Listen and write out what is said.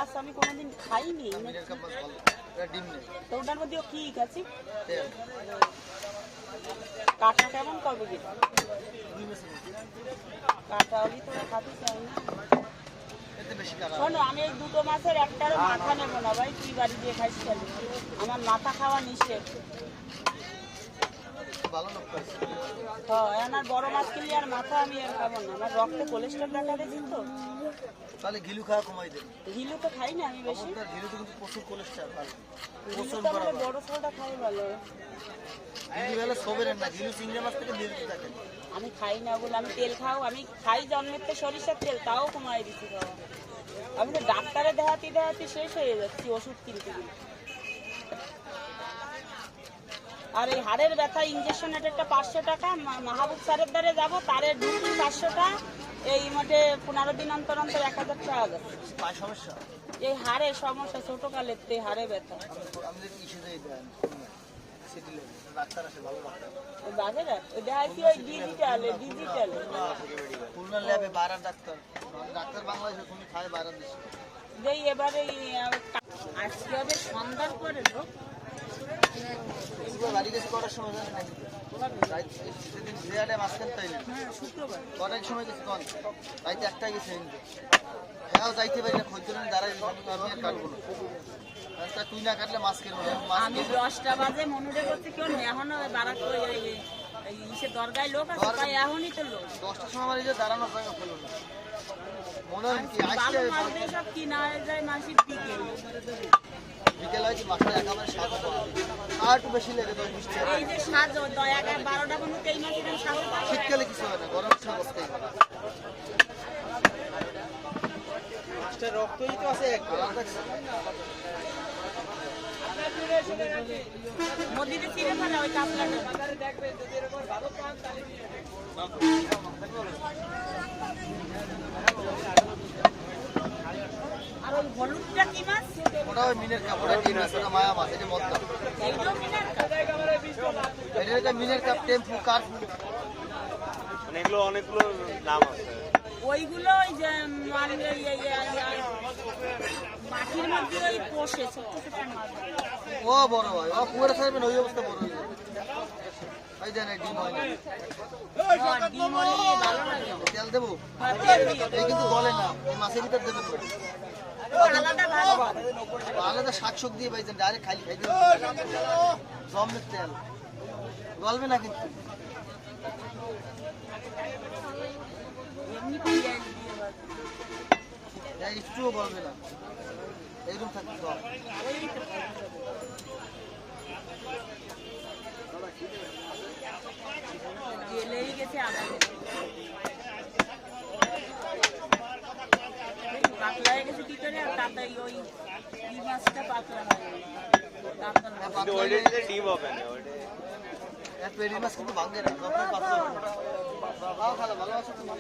মাছ আমি কোনোদিন খাইনি। মিনের কাপ মাছ ভালো, এটা ডিম নেই। তো ওটার মধ্যে কি আছে? কাটা কেমন করবে কি? কাটা হলে তোরা খাবি চাই না। শোনো, আমি এই দুটো মাছের একটারও মাথা নেবো না ভাই, তুই বাড়ি দিয়ে খাইস খালি। আমার মাথা খাওয়া নিষেধ। হ্যাঁ, আর বড় মাছ কিনলে আর মাথা আমি আর খাবো না, আমার রক্তে কোলেস্ট্রল দেখা দিয়েছি তো। তাহলে ঘিলু খাওয়া কমাই দেবে। ঘিলু তো খাই না আমি বেশি। ঘিলুতে কিন্তু প্রচুর কোলেস্ট্রল ভালো। বড় ছোটটা খাই ভালো। ঘিলু হলে সবেরের না, ঘিলু চিংড়ি মাছ থেকে বেরোতে থাকে। আমি খাই না ওগুলো, আমি তেল খাও, আমি খাই জন্মের তো সরিষার তেল, তাও কমাই দিচ্ছি খাওয়া। আমি তো ডাক্তারে দেখাতে শেষ হয়ে যাচ্ছি ওষুধ কিনতে। আর এই হাড়ের ব্যথা ইঞ্জেকশন একটা 500 টাকা, মাহবুব স্যারের দ্বারে যাবো, তারে ঢুকি 500টা, এই মোটে 15 দিন অন্তর অন্তর 1000 টাকা যাচ্ছে। সমস্যা এই হাড়ের সমস্যা, ছোট কালের হাড়ে ব্যথা। ডাক্তার আছে ভালো ডাক্তার। ওই বাজারে ওই দেখাইছি ওই ডিজিটালে। খুলনা ল্যাবে বাইরের ডাক্তার, ডাক্তার বাংলাদেশে তুমি খায় বাইরের দেশে। যেই এবারে আজকে হবে সন্ধ্যার পরে লোক বাড়ি গেছে করার সময় জানে নাকি সেদিন বিরাটে মাছ কিনতে হইলে কটার সময় গেছে কন রাইতে একটাই গেছে হ্যাঁ যাইতে পারি না, খোঁজ ধরে দাঁড়াই আমি আর কাটবো না, তুই না কাটলে মাছ কিনবো না। আমি 10টা বাজে মনুরে করতে কেউ এখনো বারাক ইসে দরগায় লোক আছে, তাই এখনই তো লোক 10টার সময় আমার এই যে দাঁড়ানো জায়গা পেলো না। মনে হয় কি ভালো মাছ দিয়ে সব কিনা হয়ে যায় মাসির বিকেল। বিকেল হয় কি মাছটা একেবারে স্বাদ আর একটু বেশি লেগে যায় মিষ্টি। এই যে স্বাদ 12টা পর্যন্ত এই মাছের স্বাদ পাবে। শীতকালে কিছু হয় না, গরম স্বাদ বসতেই মাছটার রক্তই তো আছে মদিনে চিড়ে ফেলা ওই কাপলাটা। আর ওই হলুদটা কি মাছ? ওটা ওই মিনের কাপ, ওটা ডিম আছে, ওটা মায়া মাছ, এটা মদ্দা। এইটাও মিনার কাপ। এটা মিনের কাপ, টেম্পু, কার্পু, এগুলো অনেকগুলো নাম আছে। ওইগুলো ওই যে মাটির মধ্যে ওই পোষে ছোট ছোট মাছ। ও বড় হয়, ও পুরো থাকবেন ওই অবস্থা বড় হয়ে যাবে। এই দেন ডিম হয় না, ডিম হলে ভালো লাগে। তেল দেবো, তেল দিয়ে এই কিন্তু গলে না, এই মাছের ভিতর দেবেন আলাদা ভালো। আলাদা শাক সব দিয়ে পাইছেন, ডাইরেক্ট খালি খাই দেবেন জমের তেল, গলবে না কিন্তু। এমনি পেঁয়াজ দিয়ে একটুও গলবে না, এইরকম থাকবে সব। গেলেই গেছে আদা পাতলা হয়ে গেছে কি করে? আর তাড়াতাড়ি ওই মাছটা পাতলা হয়ে গেছে। ডিম হবে না পেরি মাছ কিন্তু ভাঙে না, ভালো ভালো আছে তুমি।